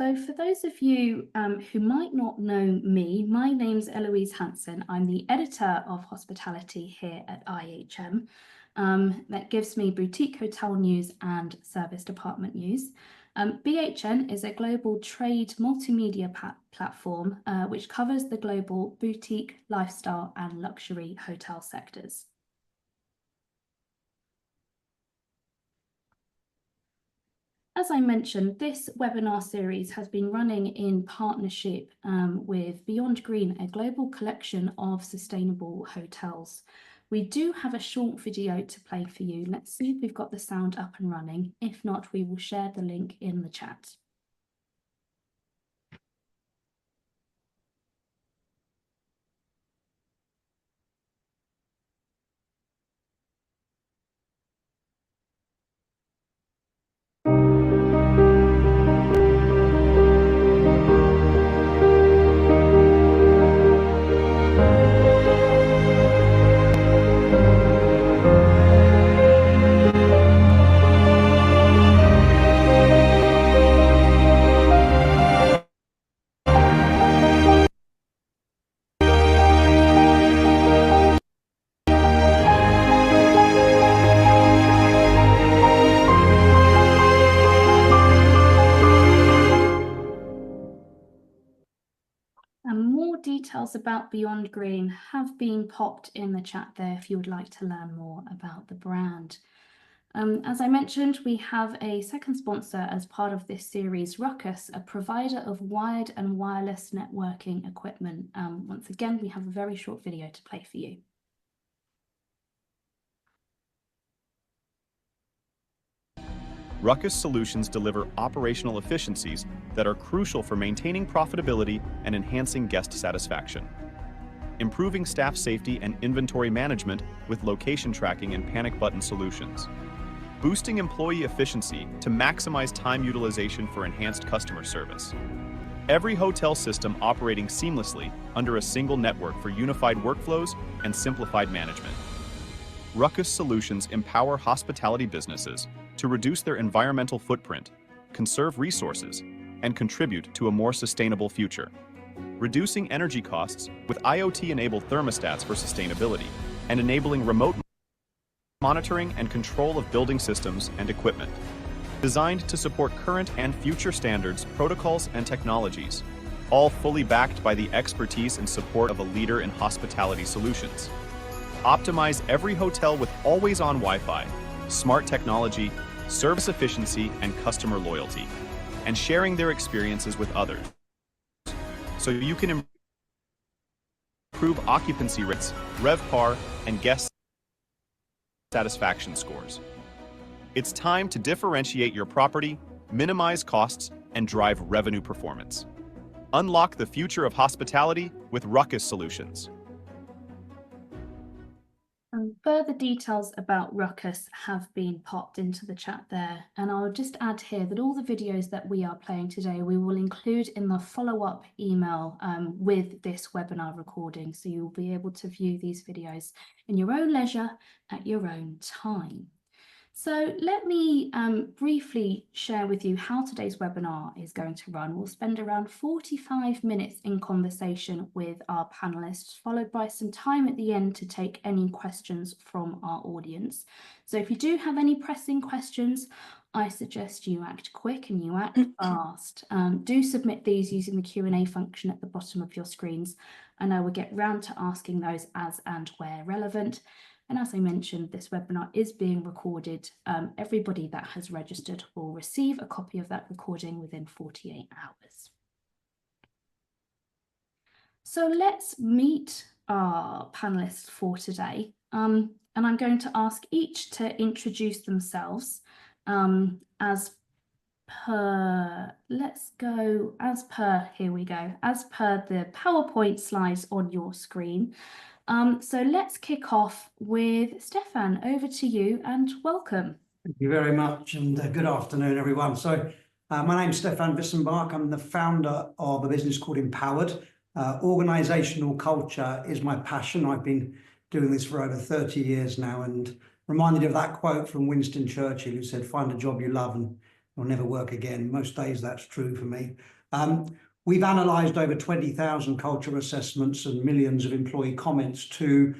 So for those of you who might not know me, my name's Eloise Hanson. I'm the editor of hospitality here at IHM. That gives me boutique hotel news and service department news. BHN is a global trade multimedia platform which covers the global boutique, lifestyle and luxury hotel sectors. As I mentioned, this webinar series has been running in partnership with Beyond Green, a global collection of sustainable hotels. We do have a short video to play for you. Let's see if we've got the sound up and running. If not, we will share the link in the chat. And more details about Beyond Green have been popped in the chat there if you would like to learn more about the brand. As I mentioned, we have a second sponsor as part of this series, Ruckus, a provider of wired and wireless networking equipment. Once again, we have a very short video to play for you. Ruckus solutions deliver operational efficiencies that are crucial for maintaining profitability and enhancing guest satisfaction. Improving staff safety and inventory management with location tracking and panic button solutions. Boosting employee efficiency to maximize time utilization for enhanced customer service. Every hotel system operating seamlessly under a single network for unified workflows and simplified management. Ruckus solutions empower hospitality businesses to reduce their environmental footprint, conserve resources, and contribute to a more sustainable future. Reducing energy costs with IoT-enabled thermostats for sustainability and enabling remote monitoring and control of building systems and equipment. Designed to support current and future standards, protocols, and technologies, all fully backed by the expertise and support of a leader in hospitality solutions. Optimize every hotel with always-on Wi-Fi, smart technology, service efficiency, and customer loyalty, and sharing their experiences with others. So you can improve occupancy rates, RevPAR, and guest satisfaction scores. It's time to differentiate your property, minimize costs, and drive revenue performance. Unlock the future of hospitality with Ruckus Solutions. Further details about Ruckus have been popped into the chat there, and I'll just add here that all the videos that we are playing today we will include in the follow-up email with this webinar recording, so you'll be able to view these videos in your own leisure at your own time. So let me briefly share with you how today's webinar is going to run. We'll spend around 45 minutes in conversation with our panelists, followed by some time at the end to take any questions from our audience. So if you do have any pressing questions, I suggest you act quick and you act fast. Do submit these using the Q&A function at the bottom of your screens, and I will get round to asking those as and where relevant. And as I mentioned, this webinar is being recorded. Everybody that has registered will receive a copy of that recording within 48 hours. So let's meet our panelists for today. And I'm going to ask each to introduce themselves as per the PowerPoint slides on your screen. So let's kick off with Stefan. Over to you and welcome. Thank you very much, and good afternoon, everyone. So my name's Stefan Wissenbach. I'm the founder of a business called Empowered. Organizational culture is my passion. I've been doing this for over 30 years now, and reminded of that quote from Winston Churchill, who said, "Find a job you love and it'll never work again. Most days that's true for me. We've analysed over 20,000 culture assessments and millions of employee comments to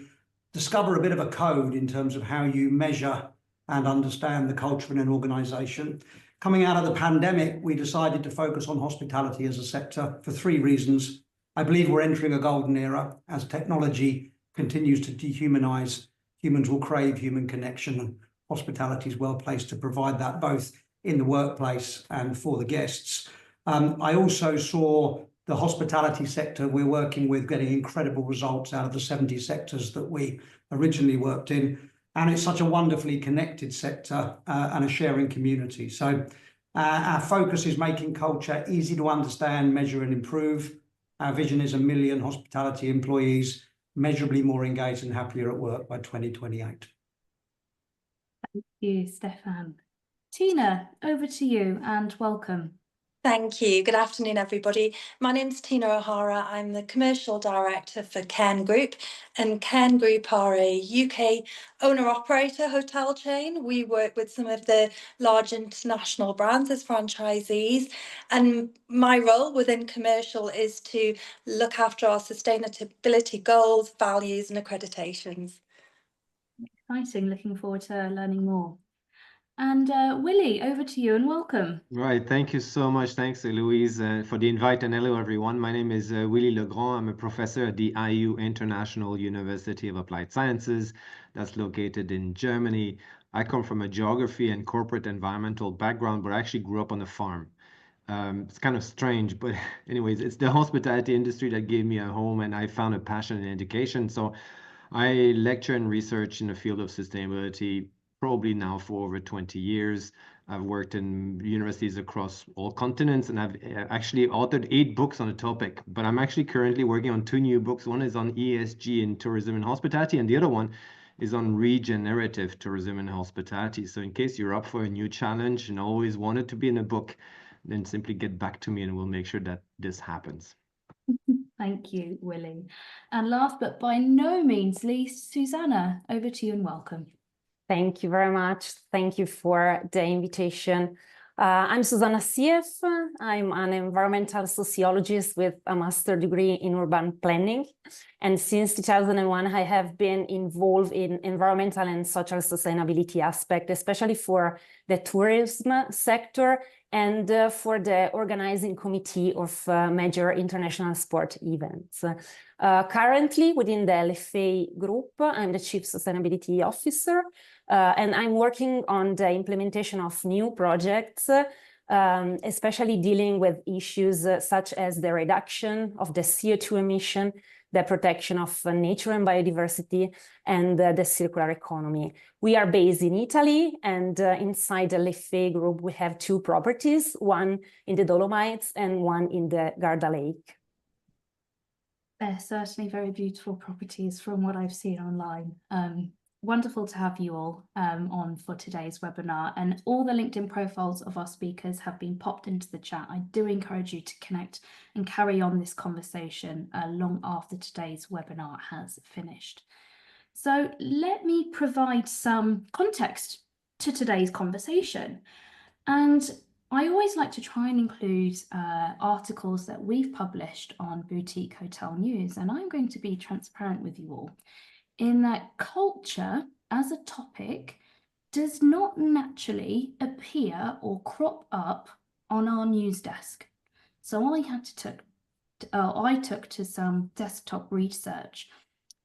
discover a bit of a code in terms of how you measure and understand the culture in an organisation. Coming out of the pandemic, we decided to focus on hospitality as a sector for 3 reasons. I believe we're entering a golden era. As technology continues to dehumanise, humans will crave human connection, and hospitality is well placed to provide that both in the workplace and for the guests. I also saw the hospitality sector we're working with getting incredible results out of the 70 sectors that we originally worked in. And it's such a wonderfully connected sector and a sharing community. So our focus is making culture easy to understand, measure and improve. Our vision is 1 million hospitality employees measurably more engaged and happier at work by 2028. Thank you, Stefan. Tina, over to you and welcome. Thank you. Good afternoon, everybody. My name's Tina O'Hara. I'm the Commercial Director for Cairn Group, and Cairn Group are a UK owner-operator hotel chain. We work with some of the large international brands as franchisees, and my role within commercial is to look after our sustainability goals, values and accreditations. Exciting, looking forward to learning more. And Willie, over to you and welcome. Right, thank you so much. Thanks, Eloise, for the invite, and hello, everyone. My name is Willie Legrand. I'm a professor at the IU International University of Applied Sciences that's located in Germany. I come from a geography and corporate environmental background, but I actually grew up on a farm. It's kind of strange, but anyways, it's the hospitality industry that gave me a home, and I found a passion in education. So I lecture and research in the field of sustainability probably now for over 20 years. I've worked in universities across all continents, and I've actually authored 8 books on the topic, but I'm actually currently working on 2 new books. One is on ESG in tourism and hospitality, and the other one is on regenerative tourism and hospitality. So in case you're up for a new challenge and always wanted to be in a book, then simply get back to me and we'll make sure that this happens. Thank you, Willie. And last but by no means least, Susanna, over to you and welcome. Thank you very much. Thank you for the invitation. I'm Susanna Sief. I'm an environmental sociologist with a master's degree in urban planning. And since 2001, I have been involved in environmental and social sustainability aspect, especially for the tourism sector and for the organizing committee of major international sport events. Currently, within the LFA group, I'm the Chief Sustainability Officer, and I'm working on the implementation of new projects, especially dealing with issues such as the reduction of the CO2 emission, the protection of nature and biodiversity, and the circular economy. We are based in Italy, and inside the LFA group, we have 2 properties, one in the Dolomites and one in the Garda Lake. They're certainly very beautiful properties from what I've seen online. Wonderful to have you all on for today's webinar, and all the LinkedIn profiles of our speakers have been popped into the chat. I do encourage you to connect and carry on this conversation long after today's webinar has finished. So let me provide some context to today's conversation. And I always like to try and include articles that we've published on Boutique Hotel News, and I'm going to be transparent with you all in that culture as a topic does not naturally appear or crop up on our news desk. So I took to some desktop research,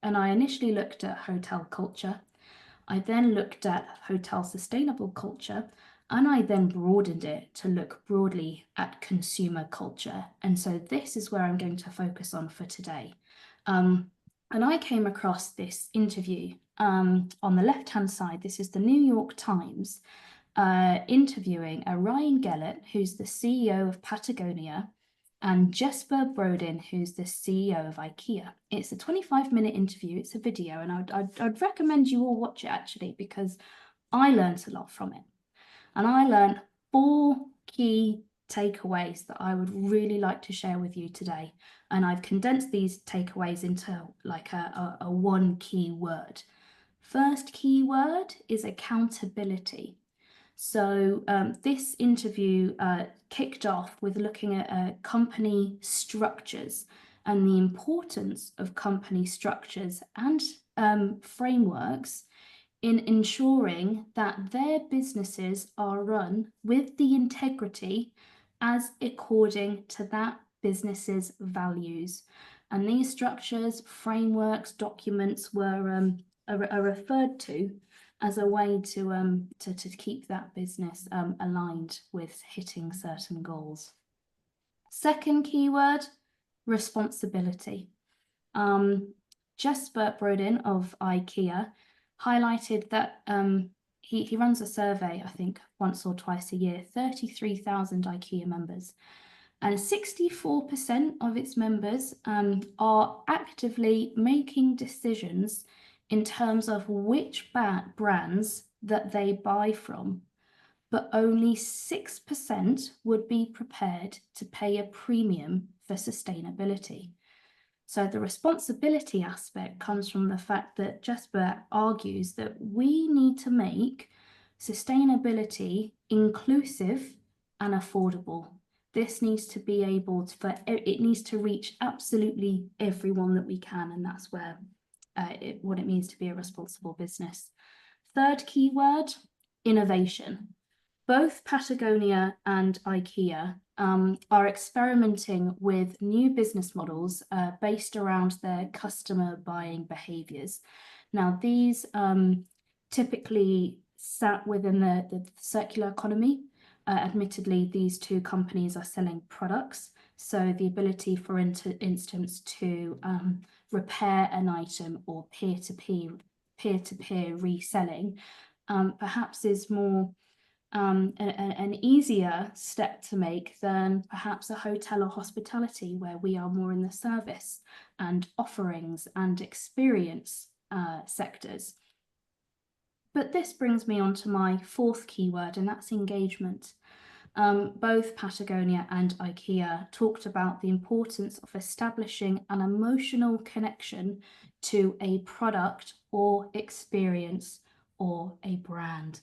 and I initially looked at hotel culture. I then looked at hotel sustainable culture, and I then broadened it to look broadly at consumer culture. And so this is where I'm going to focus on for today. And I came across this interview on the left-hand side. This is the New York Times interviewing Ryan Gellert, who's the CEO of Patagonia, and Jesper Brodin, who's the CEO of IKEA. It's a 25-minute interview. It's a video, and I'd recommend you all watch it, actually, because I learned a lot from it. And I learned 4 key takeaways that I would really like to share with you today. And I've condensed these takeaways into like a 1 key word. First key word is accountability. So this interview kicked off with looking at company structures and the importance of company structures and frameworks in ensuring that their businesses are run with the integrity as according to that business's values. And these structures, frameworks, documents are referred to as a way to keep that business aligned with hitting certain goals. Second keyword, responsibility. Jesper Brodin of IKEA highlighted that he runs a survey, I think once or twice a year, 33,000 IKEA members, and 64% of its members are actively making decisions in terms of which brands that they buy from, but only 6% would be prepared to pay a premium for sustainability. So the responsibility aspect comes from the fact that Jesper argues that we need to make sustainability inclusive and affordable. This needs to be able to, it needs to reach absolutely everyone that we can, and that's where what it means to be a responsible business. Third keyword, innovation. Both Patagonia and IKEA are experimenting with new business models based around their customer buying behaviors. Now, these typically sat within the circular economy. Admittedly, these two companies are selling products, so the ability, for instance, to repair an item or peer-to-peer reselling perhaps is more an easier step to make than perhaps a hotel or hospitality, where we are more in the service and offerings and experience sectors. But this brings me on to my fourth keyword, and that's engagement. Both Patagonia and IKEA talked about the importance of establishing an emotional connection to a product or experience or a brand.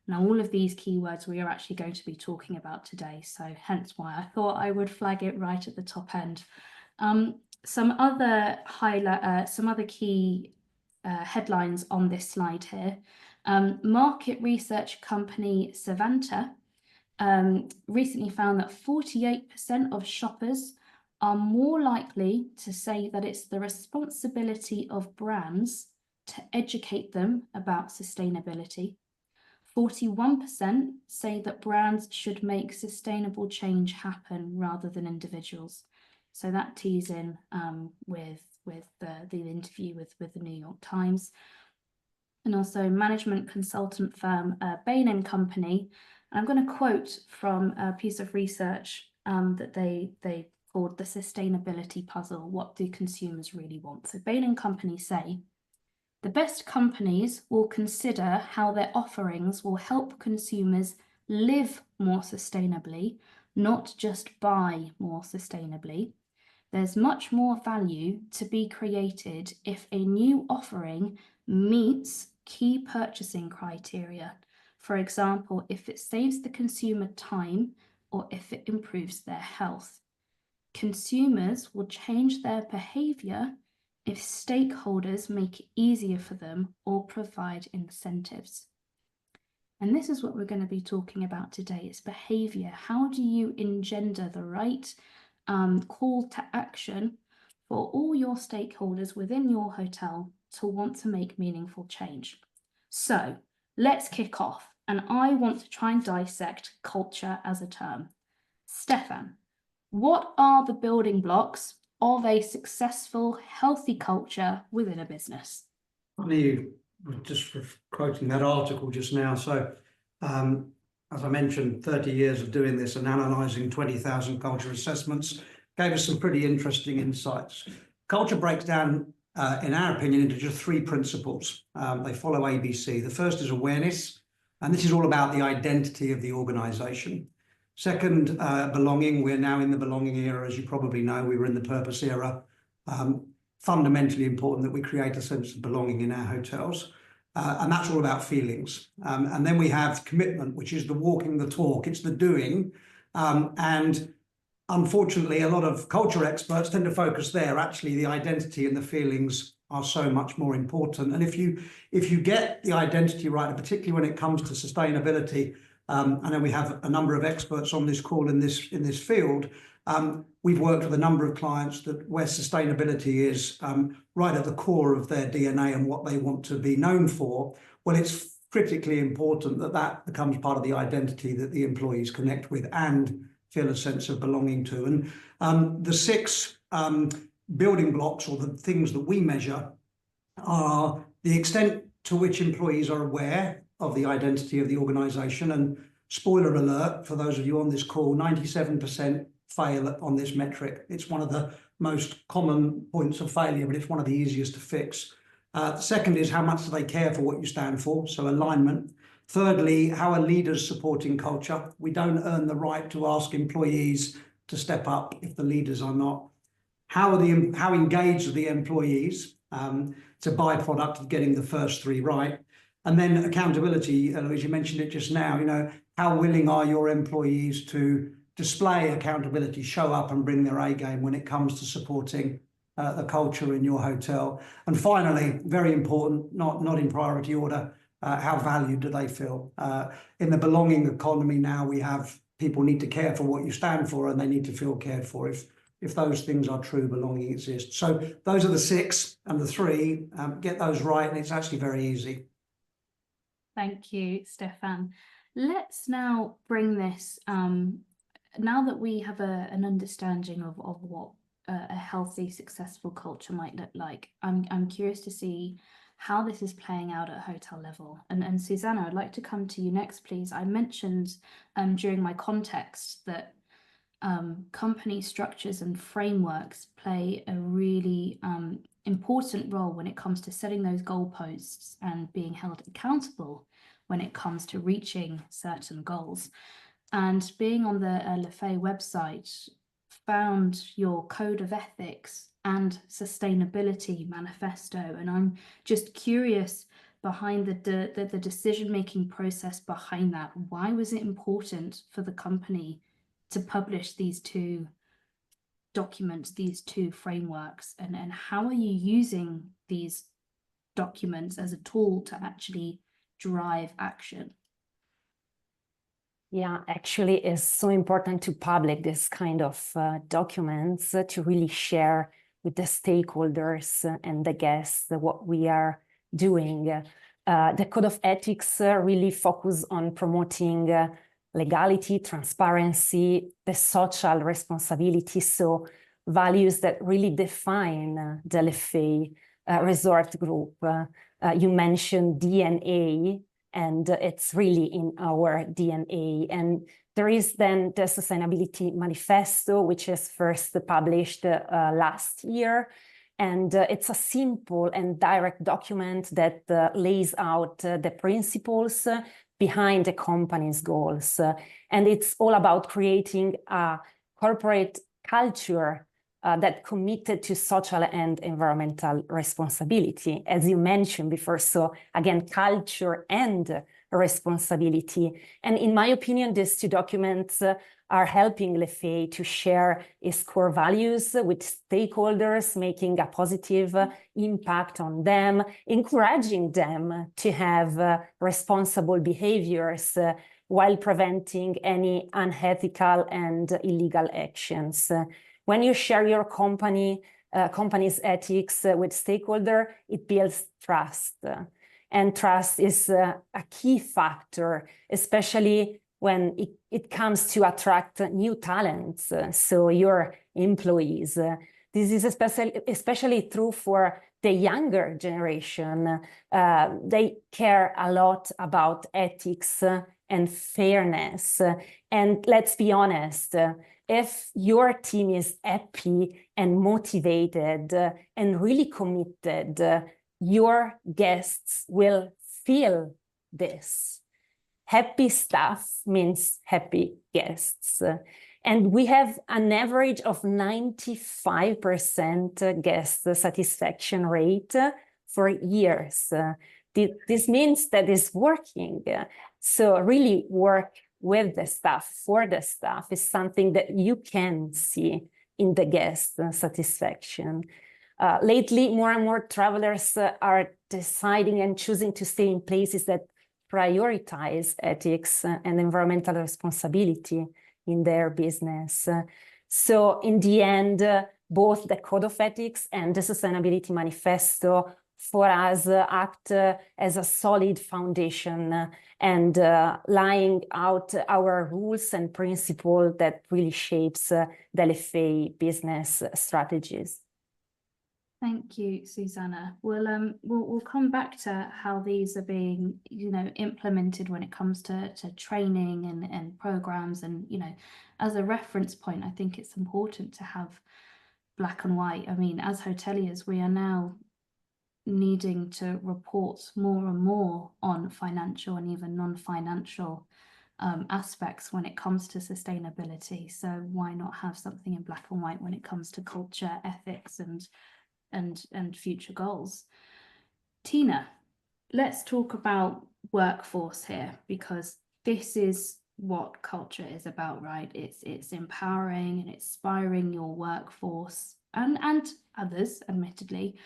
Now, all of these keywords we are actually going to be talking about today, so hence why I thought I would flag it right at the top end. Some other key headlines on this slide here. Market research company Savanta recently found that 48% of shoppers are more likely to say that it's the responsibility of brands to educate them about sustainability. 41% say that brands should make sustainable change happen rather than individuals. So that tees in with the interview with the New York Times. And also management consultant firm Bain & Company. I'm going to quote from a piece of research that they called the sustainability puzzle. What do consumers really want? So Bain & Company say, the best companies will consider how their offerings will help consumers live more sustainably, not just buy more sustainably. There's much more value to be created if a new offering meets key purchasing criteria. For example, if it saves the consumer time or if it improves their health. Consumers will change their behavior if stakeholders make it easier for them or provide incentives. And this is what we're going to be talking about today. It's behavior. How do you engender the right call to action for all your stakeholders within your hotel to want to make meaningful change? So let's kick off. And I want to try and dissect culture as a term. Stefan, what are the building blocks of a successful, healthy culture within a business? Funny you were just quoting that article just now. So as I mentioned, 30 years of doing this and analysing 20,000 culture assessments gave us some pretty interesting insights. Culture breaks down, in our opinion, into just three principles. They follow ABC. The first is awareness, and this is all about the identity of the organisation. Second, belonging. We're now in the belonging era, as you probably know. We were in the purpose era. Fundamentally important that we create a sense of belonging in our hotels. and that's all about feelings. And then we have commitment, which is the walking the talk. It's the doing. And unfortunately, a lot of culture experts tend to focus there. Actually, the identity and the feelings are so much more important. And if you get the identity right, and particularly when it comes to sustainability, I know we have a number of experts on this call in this field. We've worked with a number of clients where sustainability is right at the core of their DNA and what they want to be known for. Well, it's critically important that becomes part of the identity that the employees connect with and feel a sense of belonging to. And the 6 building blocks, or the things that we measure, are the extent to which employees are aware of the identity of the organisation. And spoiler alert, for those of you on this call, 97% fail on this metric. It's one of the most common points of failure, but it's one of the easiest to fix. The second is, how much do they care for what you stand for? So alignment. Thirdly, how are leaders supporting culture? We don't earn the right to ask employees to step up if the leaders are not. How engaged are the employees? It's a byproduct of getting the first 3 right. And then accountability, Eloise, you mentioned it just now, how willing are your employees to display accountability, show up and bring their A game when it comes to supporting the culture in your hotel? And finally, very important, not in priority order, how valued do they feel? In the belonging economy now, we have people need to care for what you stand for, and they need to feel cared for. If those things are true, belonging exists. So those are the 6 and the 3. Get those right, and it's actually very easy. Thank you, Stefan. Let's now bring this, now that we have an understanding of what a healthy, successful culture might look like, I'm curious to see how this is playing out at hotel level. And Susanna, I'd like to come to you next, please. I mentioned during my context that company structures and frameworks play a really important role when it comes to setting those goalposts and being held accountable when it comes to reaching certain goals. And being on the Lefay website, found your code of ethics and sustainability manifesto, and I'm just curious behind the decision-making process behind that. Why was it important for the company to publish these 2 documents, these 2 frameworks, and how are you using these documents as a tool to actually drive action? Yeah, actually, it's so important to publish this kind of documents to really share with the stakeholders and the guests what we are doing. The Code of Ethics really focus on promoting legality, transparency, the social responsibility, so values that really define the Lefay Resort Group. You mentioned DNA, and it's really in our DNA. And there is then the Sustainability Manifesto, which is first published last year. And it's a simple and direct document that lays out the principles behind the company's goals. And it's all about creating a corporate culture that committed to social and environmental responsibility, as you mentioned before. So again, culture and responsibility. And in my opinion, these 2 documents are helping Lefay to share its core values with stakeholders, making a positive impact on them, encouraging them to have responsible behaviors while preventing any unethical and illegal actions. When you share your company's ethics with stakeholder, it builds trust. And trust is a key factor, especially when it comes to attract new talents, so your employees. This is especially true for the younger generation. They care a lot about ethics and fairness. And let's be honest, if your team is happy and motivated and really committed, your guests will feel this. Happy staff means happy guests. And we have an average of 95% guest satisfaction rate for years. this means that it's working. So really work with the staff, for the staff, is something that you can see in the guest satisfaction. Lately, more and more travelers are deciding and choosing to stay in places that prioritize ethics and environmental responsibility in their business. So in the end, both the Code of Ethics and the Sustainability Manifesto for us act as a solid foundation and laying out our rules and principles that really shapes the LFA business strategies. Thank you, Susanna. We'll come back to how these are being, implemented when it comes to training and programs. And, as a reference point, I think it's important to have black and white. I mean, as hoteliers, we are now needing to report more and more on financial and even non-financial aspects when it comes to sustainability. So why not have something in black and white when it comes to culture, ethics, and future goals? Tina, let's talk about workforce here, because this is what culture is about, right? It's empowering and inspiring your workforce and others, admittedly,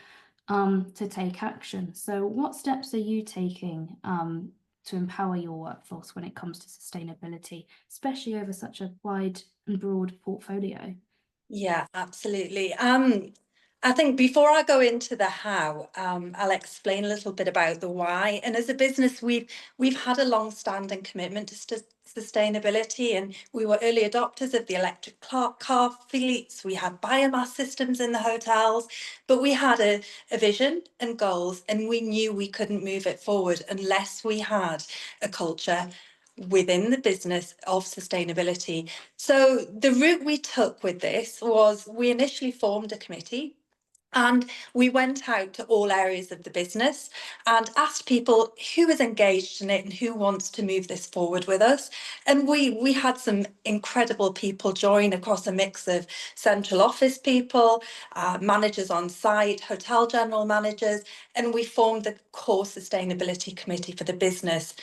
to take action. So what steps are you taking to empower your workforce when it comes to sustainability, especially over such a wide and broad portfolio? Yeah, absolutely. I think before I go into the how, I'll explain a little bit about the why. And as a business, we've had a long-standing commitment to sustainability, and we were early adopters of the electric car fleets. We had biomass systems in the hotels, but we had a vision and goals, and we knew we couldn't move it forward unless we had a culture within the business of sustainability. So the route we took with this was we initially formed a committee, and we went out to all areas of the business and asked people who is engaged in it and who wants to move this forward with us. And we had some incredible people join across a mix of central office people, managers on site, hotel general managers, and we formed the core sustainability committee for the business.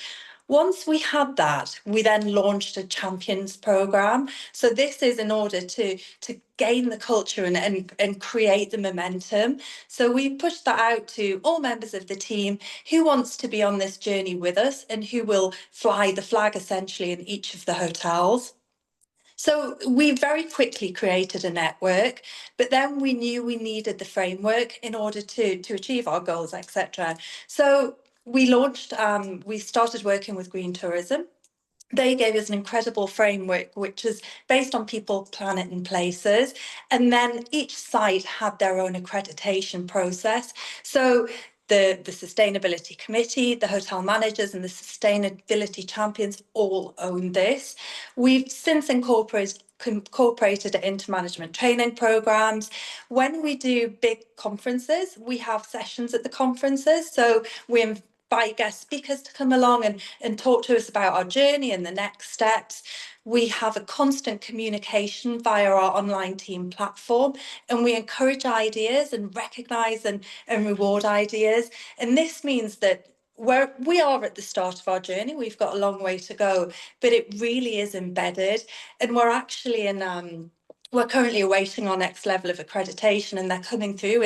Once we had that, we then launched a champions program. So this is in order to gain the culture and create the momentum. So we pushed that out to all members of the team who wants to be on this journey with us and who will fly the flag essentially in each of the hotels. So we very quickly created a network, but then we knew we needed the framework in order to achieve our goals, etc. So we started working with Green Tourism. They gave us an incredible framework, which is based on people, planet and places. And then each site had their own accreditation process. So the Sustainability Committee, the hotel managers and the Sustainability Champions all own this. We've since incorporated it into management training programs. When we do big conferences, we have sessions at the conferences. So we invite guest speakers to come along and talk to us about our journey and the next steps. We have a constant communication via our online team platform, and we encourage ideas and recognise and reward ideas. And this means that we are at the start of our journey. We've got a long way to go, but it really is embedded. And we're actually we're currently awaiting our next level of accreditation, and they're coming through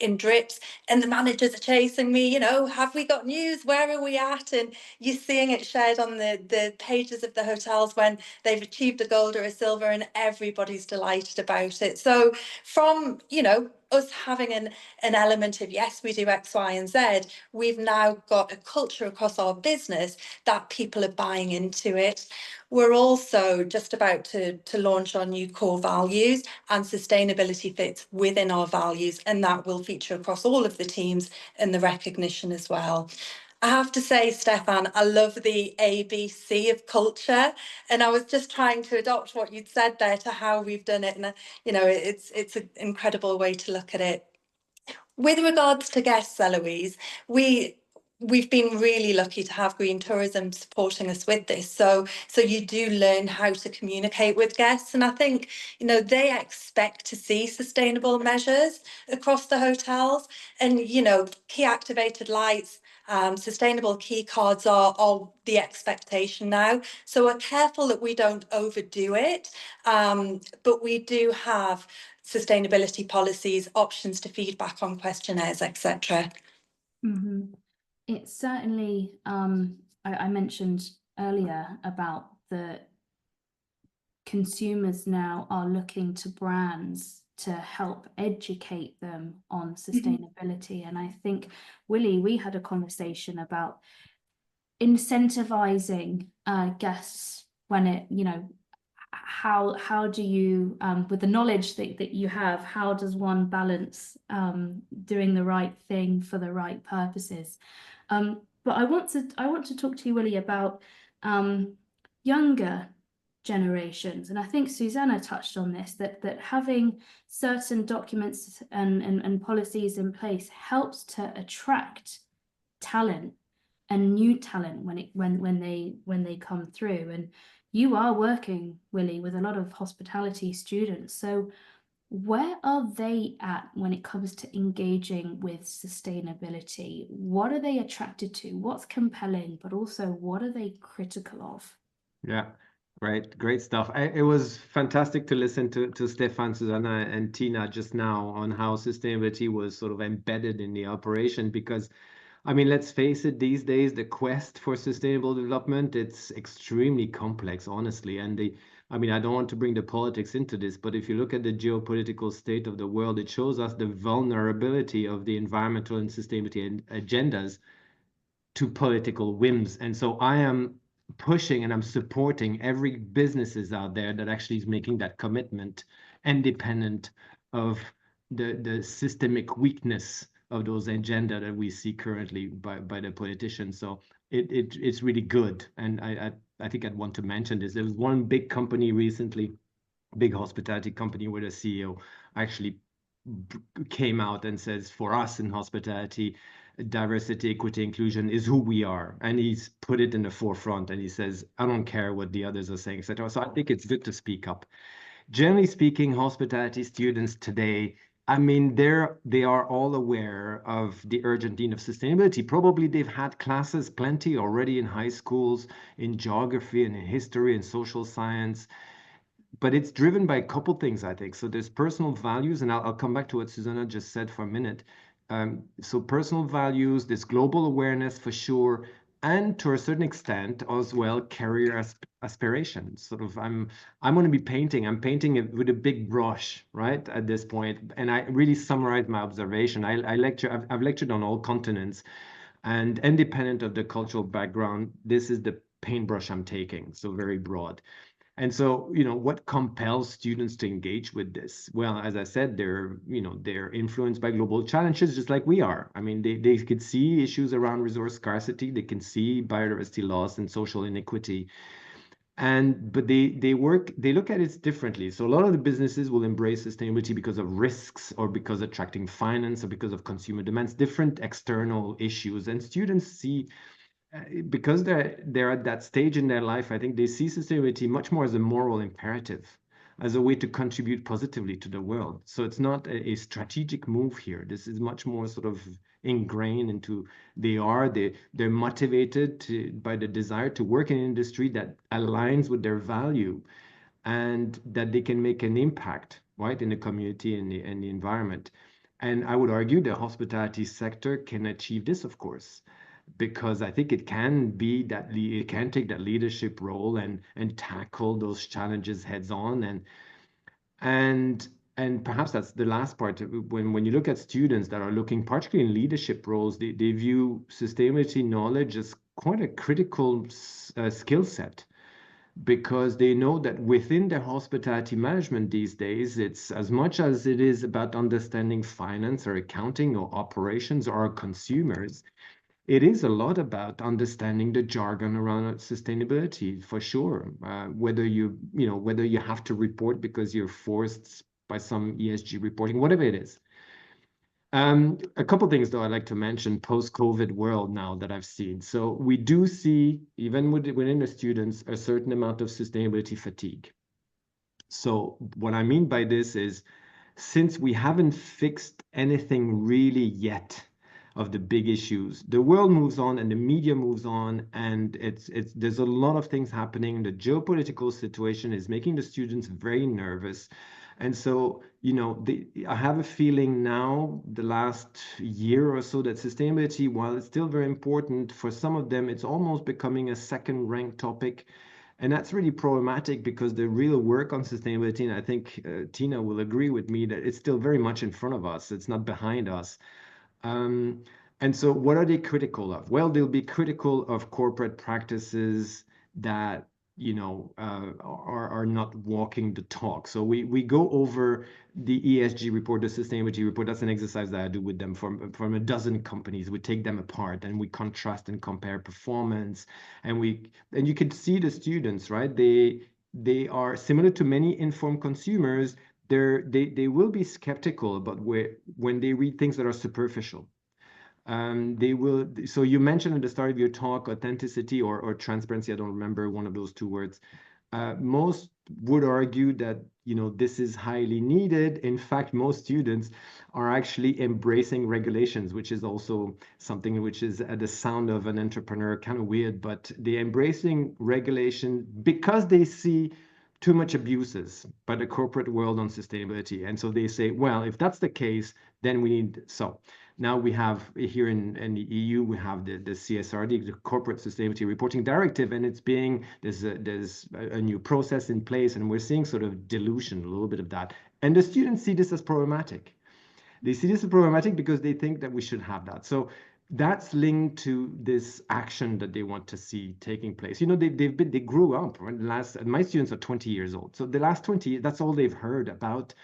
in drips, and the managers are chasing me, have we got news? Where are we at? And you're seeing it shared on the pages of the hotels when they've achieved a gold or a silver, and everybody's delighted about it. So from, us having an element of, yes, we do X, Y, and Z, we've now got a culture across our business that people are buying into it. We're also just about to launch our new core values, and sustainability fits within our values, and that will feature across all of the teams and the recognition as well. I have to say, Stefan, I love the ABC of culture, and I was just trying to adopt what you'd said there to how we've done it, and it's an incredible way to look at it. With regards to guests, Eloise, we've been really lucky to have Green Tourism supporting us with this. So you do learn how to communicate with guests. And I think, they expect to see sustainable measures across the hotels, and, key activated lights, Sustainable key cards are the expectation now. So we're careful that we don't overdo it, but we do have sustainability policies, options to feedback on questionnaires, etc. It's certainly, I mentioned earlier about the consumers now are looking to brands to help educate them on sustainability. And I think, Willie, we had a conversation about incentivizing guests when it, how do you, with the knowledge that you have, how does one balance doing the right thing for the right purposes? But I want to talk to you, Willie, about younger generations, and I think Susanna touched on this, that having certain documents and policies in place helps to attract talent and new talent when they come through. And you are working, Willie, with a lot of hospitality students. So where are they at when it comes to engaging with sustainability? What are they attracted to? What's compelling, but also what are they critical of? Yeah, right. Great stuff. It was fantastic to listen to Stefan, Susanna, and Tina just now on how sustainability was sort of embedded in the operation, because I mean, let's face it, these days, the quest for sustainable development, it's extremely complex, honestly. And I mean, I don't want to bring the politics into this, but if you look at the geopolitical state of the world, it shows us the vulnerability of the environmental and sustainability agendas to political whims. And so I am pushing and I'm supporting every businesses out there that actually is making that commitment, independent of the systemic weakness of those agenda that we see currently by the politicians. So it's really good. And I think I'd want to mention this. There was one big company recently, big hospitality company, where the CEO actually came out and says, for us in hospitality, diversity, equity, inclusion is who we are. And he's put it in the forefront, and he says, I don't care what the others are saying, etc. So I think it's good to speak up. Generally speaking, hospitality students today, I mean, they are all aware of the urgent need of sustainability. Probably they've had classes plenty already in high schools, in geography and in history and social science. But it's driven by a couple things, I think. So there's personal values, and I'll come back to what Susanna just said for a minute. So personal values, this global awareness for sure, and to a certain extent as well, career aspirations. Sort of, I'm going to be painting. I'm painting it with a big brush, right, at this point. And I really summarize my observation. I've lectured on all continents, and independent of the cultural background, this is the paintbrush I'm taking. So very broad. And so, what compels students to engage with this? Well, as I said, they're influenced by global challenges, just like we are. I mean, they could see issues around resource scarcity, they can see biodiversity loss and social inequity. But they look at it differently. So a lot of the businesses will embrace sustainability because of risks, or because attracting finance, or because of consumer demands, different external issues. And students see, because they're at that stage in their life, I think they see sustainability much more as a moral imperative, as a way to contribute positively to the world. So it's not a strategic move here. This is much more sort of ingrained into they're motivated by the desire to work in an industry that aligns with their value, and that they can make an impact, right, in the community and the environment. And I would argue the hospitality sector can achieve this, of course, because I think it can take that leadership role and tackle those challenges heads on. And perhaps that's the last part. When you look at students that are looking, particularly in leadership roles, they view sustainability knowledge as quite a critical skill set, because they know that within their hospitality management these days, it's as much as it is about understanding finance or accounting or operations or consumers. It is a lot about understanding the jargon around sustainability, for sure. Whether you have to report because you're forced by some ESG reporting, whatever it is. A couple things, though, I'd like to mention post-COVID world now that I've seen. So we do see, even within the students, a certain amount of sustainability fatigue. So what I mean by this is, since we haven't fixed anything really yet of the big issues. The world moves on and the media moves on, and there's a lot of things happening. The geopolitical situation is making the students very nervous. And so, you know, I have a feeling now, the last year or so, that sustainability, while it's still very important, for some of them, it's almost becoming a second-ranked topic. And that's really problematic because the real work on sustainability, and I think Tina will agree with me, that it's still very much in front of us. It's not behind us. And so what are they critical of? Well, they'll be critical of corporate practices that, you know, are not walking the talk. So we go over the ESG report, the sustainability report. That's an exercise that I do with them from a dozen companies. We take them apart and we contrast and compare performance. And you can see the students, right? They are similar to many informed consumers. They will be skeptical about when they read things that are superficial. So you mentioned at the start of your talk, authenticity or transparency. I don't remember one of those two words. Most would argue that, you know, this is highly needed. In fact, most students are actually embracing regulations, which is also something which is at the sound of an entrepreneur kind of weird, but they're embracing regulation because they see too much abuses by the corporate world on sustainability. And so they say, well, if that's the case, then we need so. Now we have here in the EU, we have the CSRD, the Corporate Sustainability Reporting Directive, and there's a new process in place, and we're seeing sort of dilution, a little bit of that. And the students see this as problematic. They see this as problematic because they think that we should have that. So that's linked to this action that they want to see taking place. You know, they grew up, right? My students are 20 years old. So the last 20 years, that's all they've heard about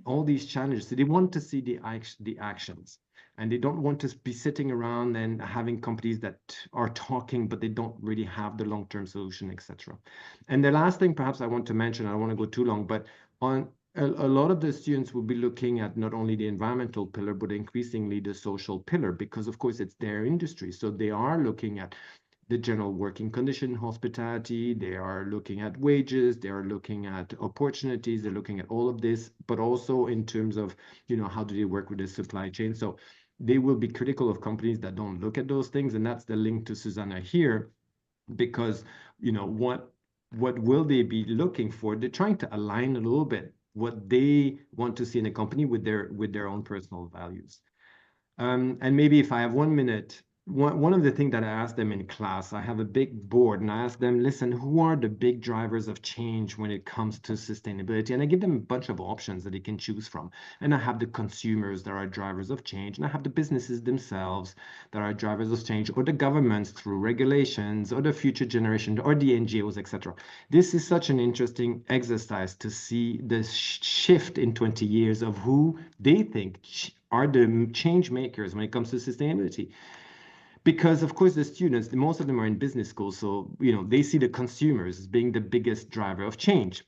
all these challenges. So they want to see the actions. And they don't want to be sitting around and having companies that are talking, but they don't really have the long-term solution, etc. And the last thing perhaps I want to mention, I don't want to go too long, but on a lot of the students will be looking at not only the environmental pillar, but increasingly the social pillar, because of course it's their industry. So they are looking at the general working condition, hospitality, they are looking at wages, they are looking at opportunities, they're looking at all of this, but also in terms of, you know, how do they work with the supply chain? So they will be critical of companies that don't look at those things. And that's the link to Susanna here, because, you know, what will they be looking for? They're trying to align a little bit what they want to see in a company with their own personal values. And maybe if I have 1 minute, one of the things that I asked them in class, I have a big board and I ask them, listen, who are the big drivers of change when it comes to sustainability? And I give them a bunch of options that they can choose from. And I have the consumers that are drivers of change, and I have the businesses themselves that are drivers of change, or the governments through regulations, or the future generation, or the NGOs, etc. This is such an interesting exercise to see the shift in 20 years of who they think are the change makers when it comes to sustainability. Because of course the students, most of them are in business schools, so you know they see the consumers as being the biggest driver of change.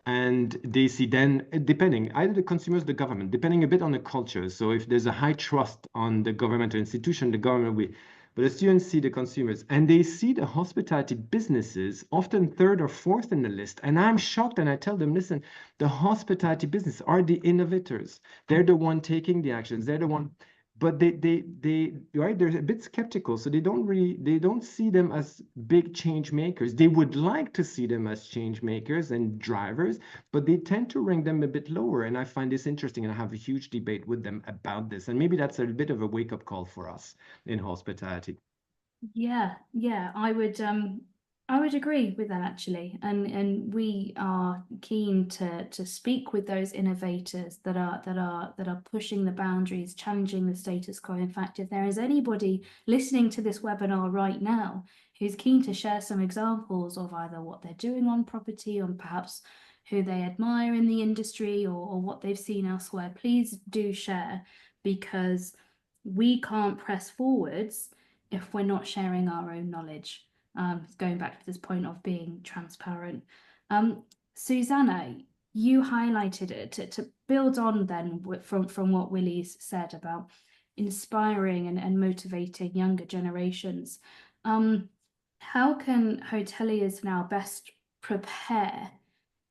And they see then, depending, either the consumers, the government, depending a bit on the culture. So if there's a high trust on the governmental institution, the government will, but the students see the consumers, and they see the hospitality businesses often third or fourth in the list. And I'm shocked, and I tell them, listen, the hospitality business are the innovators. They're the one taking the actions. They're the one, but they right, they're a bit skeptical. So they don't see them as big change makers. They would like to see them as change makers and drivers, but they tend to rank them a bit lower. And I find this interesting, and I have a huge debate with them about this. And maybe that's a bit of a wake-up call for us in hospitality. Yeah, I would agree with that actually, and we are keen to speak with those innovators that are pushing the boundaries, challenging the status quo. In fact, if there is anybody listening to this webinar right now who's keen to share some examples of either what they're doing on property, or perhaps who they admire in the industry, or what they've seen elsewhere, please do share, because we can't press forwards if we're not sharing our own knowledge. Going back to this point of being transparent. Susanna, you highlighted it to build on then from what Willie's said about inspiring and motivating younger generations. How can hoteliers now best prepare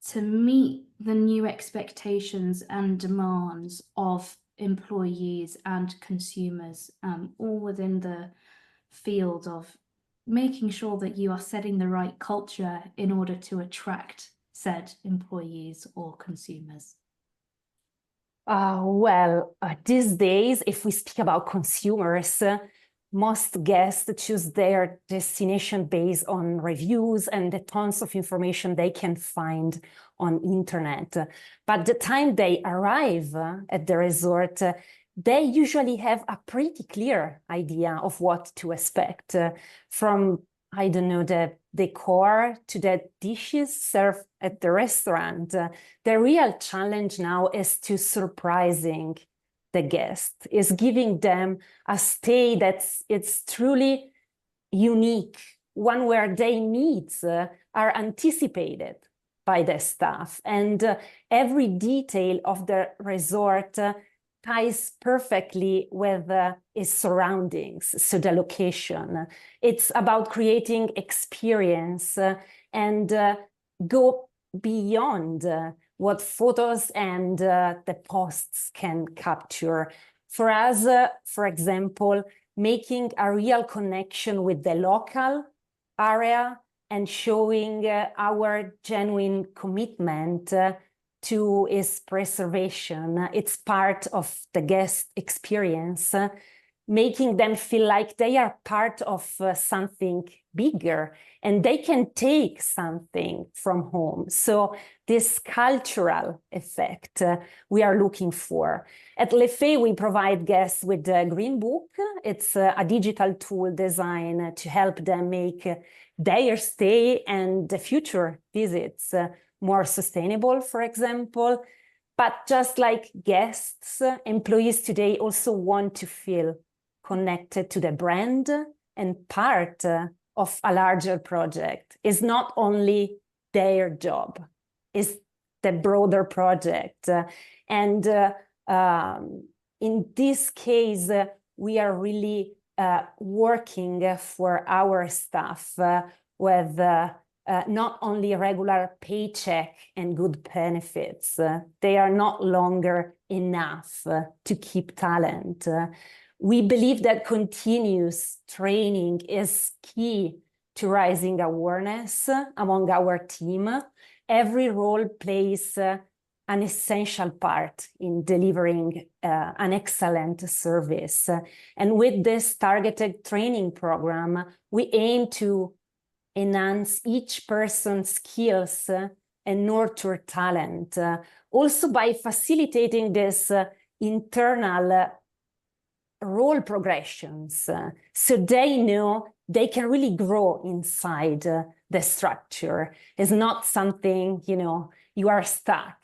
to meet the new expectations and demands of employees and consumers, all within the field of making sure that you are setting the right culture in order to attract said employees or consumers? Well, these days, if we speak about consumers, most guests choose their destination based on reviews and the tons of information they can find on internet. But the time they arrive at the resort, they usually have a pretty clear idea of what to expect, from, I don't know, the decor to the dishes served at the restaurant. The real challenge now is to surprising the guest, is giving them a stay it's truly unique, one where their needs are anticipated by the staff, and every detail of the resort ties perfectly with its surroundings, so the location. It's about creating experience and go beyond what photos and the posts can capture. For us, for example, making a real connection with the local area and showing our genuine commitment to its preservation. It's part of the guest experience, making them feel like they are part of something bigger and they can take something from home. So this cultural effect we are looking for. At Le Fay, we provide guests with the Green Book. It's a digital tool designed to help them make their stay and the future visits more sustainable, for example. But just like guests, employees today also want to feel connected to the brand and part of a larger project. It's not only their job, it's the broader project. And in this case, we are really working for our staff with not only regular paycheck and good benefits. They are not longer enough to keep talent. We believe that continuous training is key to raising awareness among our team. Every role plays an essential part in delivering an excellent service. And with this targeted training program, we aim to enhance each person's skills and nurture talent, also by facilitating this internal role progressions, so they know they can really grow inside the structure. It's not something, you are stuck,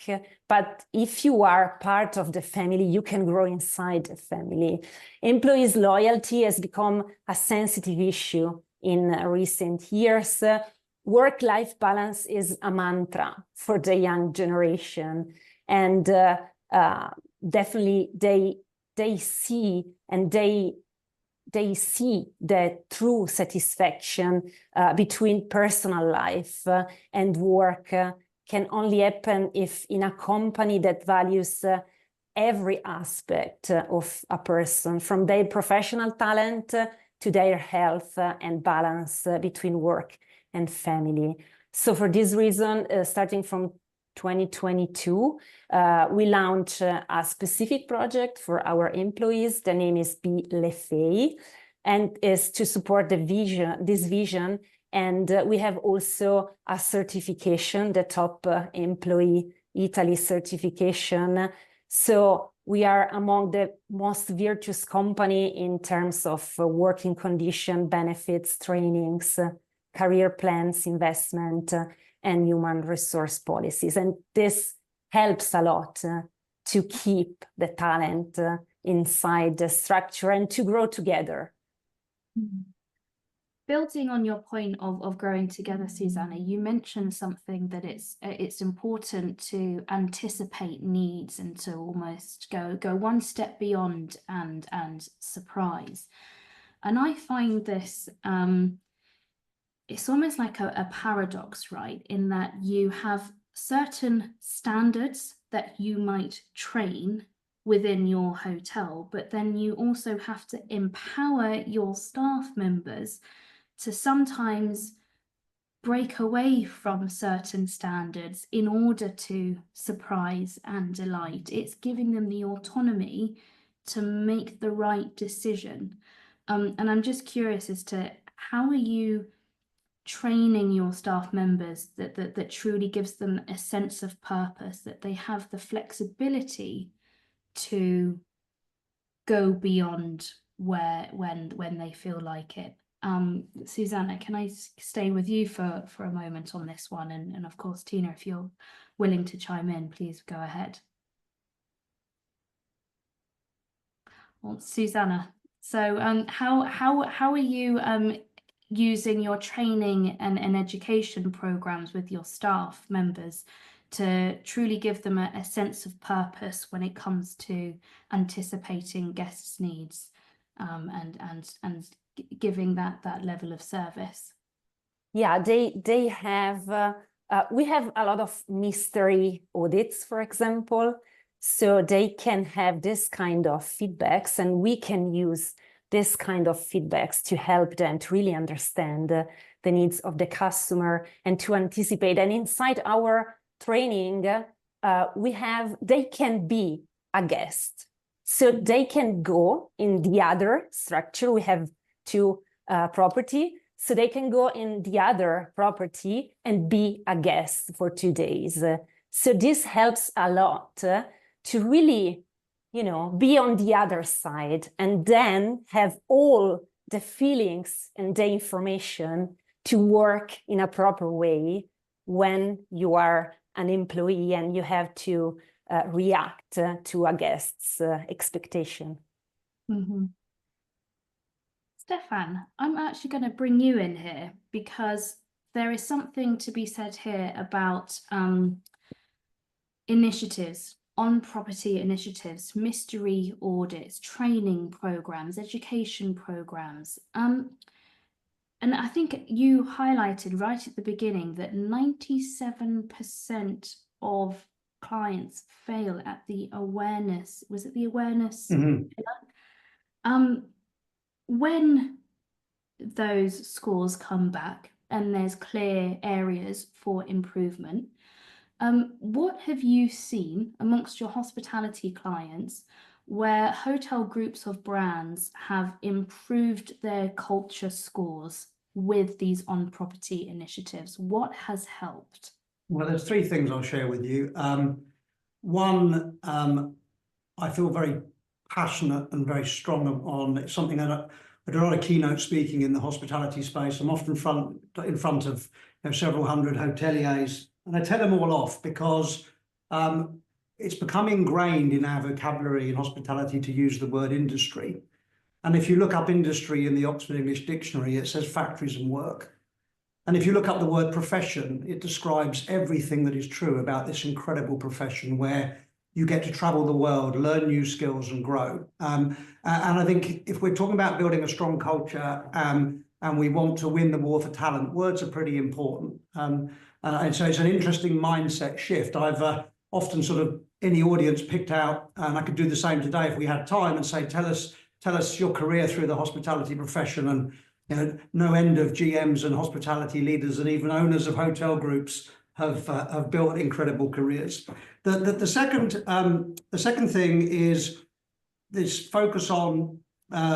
but if you are part of the family, you can grow inside the family. Employees' loyalty has become a sensitive issue in recent years. Work-life balance is a mantra for the young generation, and definitely they see and they see the true satisfaction between personal life and work can only happen if in a company that values every aspect of a person, from their professional talent to their health and balance between work and family. So for this reason, starting from 2022, we launched a specific project for our employees. The name is Be Le Fay, and is to support this vision. And we have also a certification, the Top Employee Italy certification. So we are among the most virtuous company in terms of working condition, benefits, trainings, career plans, investment, and human resource policies. And this helps a lot to keep the talent inside the structure and to grow together. Building on your point of growing together, Susanna, you mentioned something that it's important to anticipate needs and to almost go one step beyond and surprise. And I find this it's almost like a paradox, right? In that you have certain standards that you might train within your hotel, but then you also have to empower your staff members to sometimes break away from certain standards in order to surprise and delight. It's giving them the autonomy to make the right decision. And I'm just curious as to how are you training your staff members that truly gives them a sense of purpose, that they have the flexibility to go beyond when they feel like it. Susanna, can I stay with you for a moment on this one? And of course, Tina, if you're willing to chime in, please go ahead. Well, Susanna, so how are you using your training and education programs with your staff members to truly give them a sense of purpose when it comes to anticipating guests' needs and giving that level of service? Yeah, they have, we have a lot of mystery audits, for example, so they can have this kind of feedbacks, and we can use this kind of feedbacks to help them to really understand the needs of the customer and to anticipate. And inside our training, they can be a guest. So they can go in the other structure. We have two property. So they can go in the other property and be a guest for 2 days. So this helps a lot to really, be on the other side and then have all the feelings and the information to work in a proper way when you are an employee and you have to react to a guest's expectation. Mm-hmm. Stefan, I'm actually going to bring you in here because there is something to be said here about initiatives, on-property initiatives, mystery audits, training programs, education programs. And I think you highlighted right at the beginning that 97% of clients fail at the awareness. Was it the awareness? Mm-hmm. When those scores come back and there's clear areas for improvement, what have you seen amongst your hospitality clients where hotel groups of brands have improved their culture scores with these on-property initiatives? What has helped? Well, there's three things I'll share with you. One, I feel very passionate and very strong on. It's something that I do a lot of keynote speaking in the hospitality space. I'm often in front of several hundred hoteliers, and I tell them all off because it's become ingrained in our vocabulary in hospitality to use the word industry. And if you look up industry in the Oxford English Dictionary, it says factories and work. And if you look up the word profession, it describes everything that is true about this incredible profession where you get to travel the world, learn new skills and grow. And I think if we're talking about building a strong culture and we want to win the war for talent, words are pretty important. And so it's an interesting mindset shift. I've often sort of in the audience picked out, and I could do the same today if we had time, and say, tell us your career through the hospitality profession. And no end of GMs and hospitality leaders and even owners of hotel groups have built incredible careers. The second thing is this focus on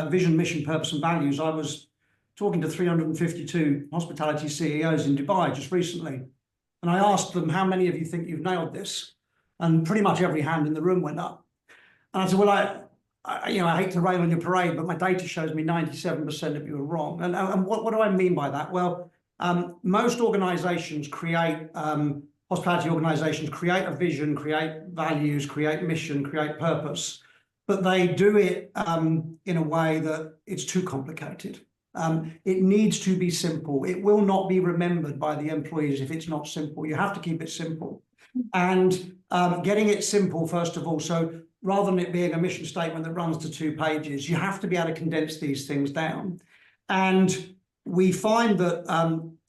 vision, mission, purpose, and values. I was talking to 352 hospitality CEOs in Dubai just recently, and I asked them, how many of you think you've nailed this? And pretty much every hand in the room went up. And I said, well, I hate to rain on your parade, but my data shows me 97% of you are wrong. And what do I mean by that? Well, most organizations create, hospitality organizations create a vision, create values, create mission, create purpose, but they do it in a way that it's too complicated. It needs to be simple. It will not be remembered by the employees if it's not simple. You have to keep it simple. And getting it simple, first of all, so rather than it being a mission statement that runs to 2 pages, you have to be able to condense these things down. And we find that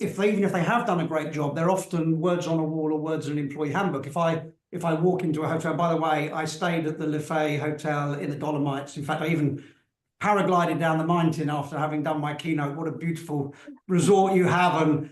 even if they have done a great job, they're often words on a wall or words in an employee handbook. If if I walk into a hotel, by the way, I stayed at the Le Fay Hotel in the Dolomites. In fact, I even paraglided down the mountain after having done my keynote. What a beautiful resort you have, and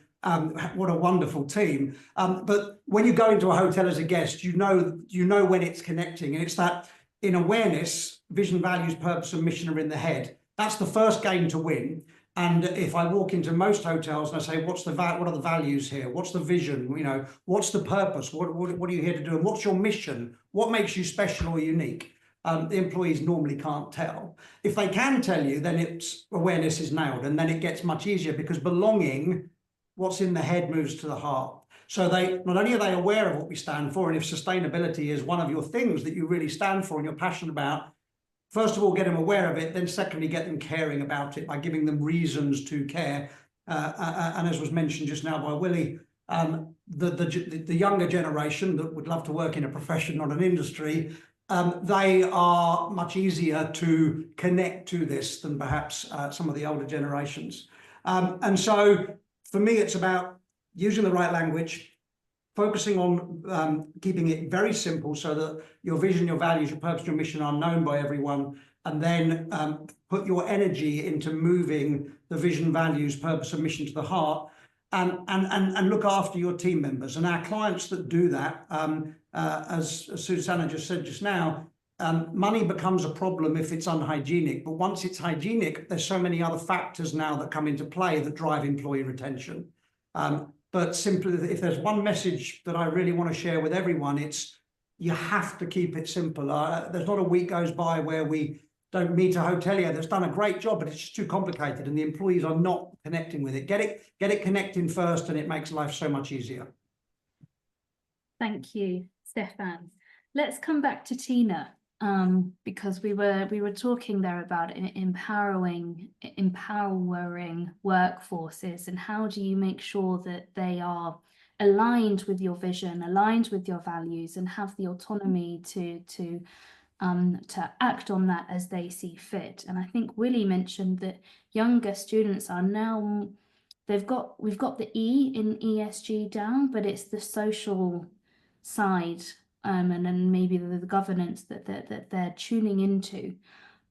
what a wonderful team. But when you go into a hotel as a guest, you know when it's connecting, and it's that in awareness, vision, values, purpose, and mission are in the head. That's the first game to win. And if I walk into most hotels and I say, what are the values here? What's the vision? You know, what's the purpose? What are you here to do? And what's your mission? What makes you special or unique? The employees normally can't tell. If they can tell you, then it's awareness is nailed, and then it gets much easier, because belonging, what's in the head moves to the heart. So not only are they aware of what we stand for, and if sustainability is one of your things that you really stand for and you're passionate about, first of all, get them aware of it, then secondly, get them caring about it by giving them reasons to care. And as was mentioned just now by Willie, the younger generation that would love to work in a profession, not an industry, they are much easier to connect to this than perhaps some of the older generations. And so for me, it's about using the right language, focusing on keeping it very simple so that your vision, your values, your purpose, your mission are known by everyone, and then put your energy into moving the vision, values, purpose, and mission to the heart, and look after your team members. And our clients that do that, as Susanna just said just now, money becomes a problem if it's unhygienic. But once it's hygienic, there's so many other factors now that come into play that drive employee retention. But simply, if there's one message that I really want to share with everyone, it's you have to keep it simple. There's not a week goes by where we don't meet a hotelier that's done a great job, but it's just too complicated and the employees are not connecting with it. Get it connecting first, and it makes life so much easier. Thank you, Stefan. Let's come back to Tina, because we were talking there about empowering workforces, and how do you make sure that they are aligned with your vision, aligned with your values, and have the autonomy to act on that as they see fit. And I think Willie mentioned that younger students are now, we've got the E in ESG down, but it's the social side, and then maybe the governance that they're tuning into.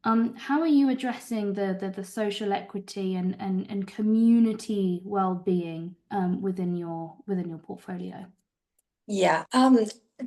How are you addressing the social equity and community well-being within your portfolio? Yeah,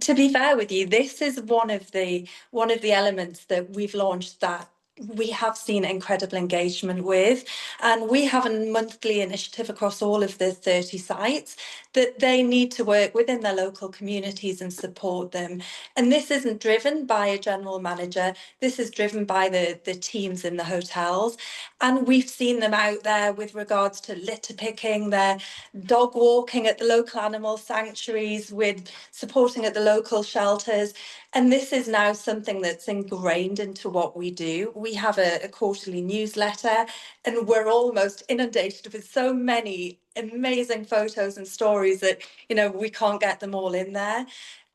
to be fair with you, this is one of the elements that we've launched that we have seen incredible engagement with, and we have a monthly initiative across all of the 30 sites that they need to work within their local communities and support them. And this isn't driven by a general manager, this is driven by the teams in the hotels. And we've seen them out there with regards to litter picking, their dog walking at the local animal sanctuaries, with supporting at the local shelters. And this is now something that's ingrained into what we do. We have a quarterly newsletter, and we're almost inundated with so many amazing photos and stories that, you know, we can't get them all in there.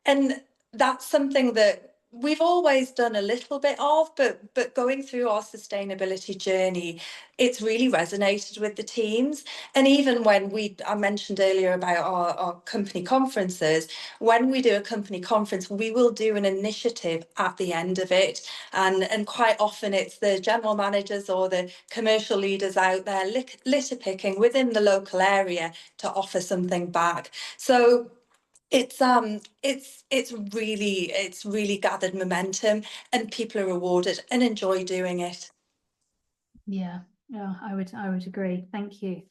And that's something that we've always done a little bit of, but going through our sustainability journey, it's really resonated with the teams. And even when I mentioned earlier about our company conferences, when we do a company conference, we will do an initiative at the end of it. And quite often it's the general managers or the commercial leaders out there litter picking within the local area to offer something back. So it's really gathered momentum, and people are rewarded and enjoy doing it. Yeah, I would agree. Thank you.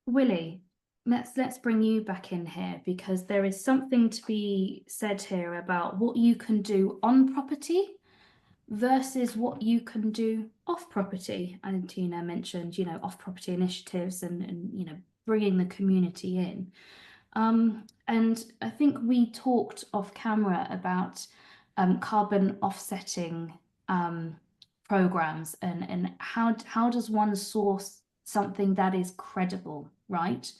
Willie, let's bring you back in here, because there is something to be said here about what you can do on property versus what you can do off property. And Tina mentioned, you know, off property initiatives and you know, bringing the community in. And I think we talked off camera about carbon offsetting programs, and how does one source something that is credible, right?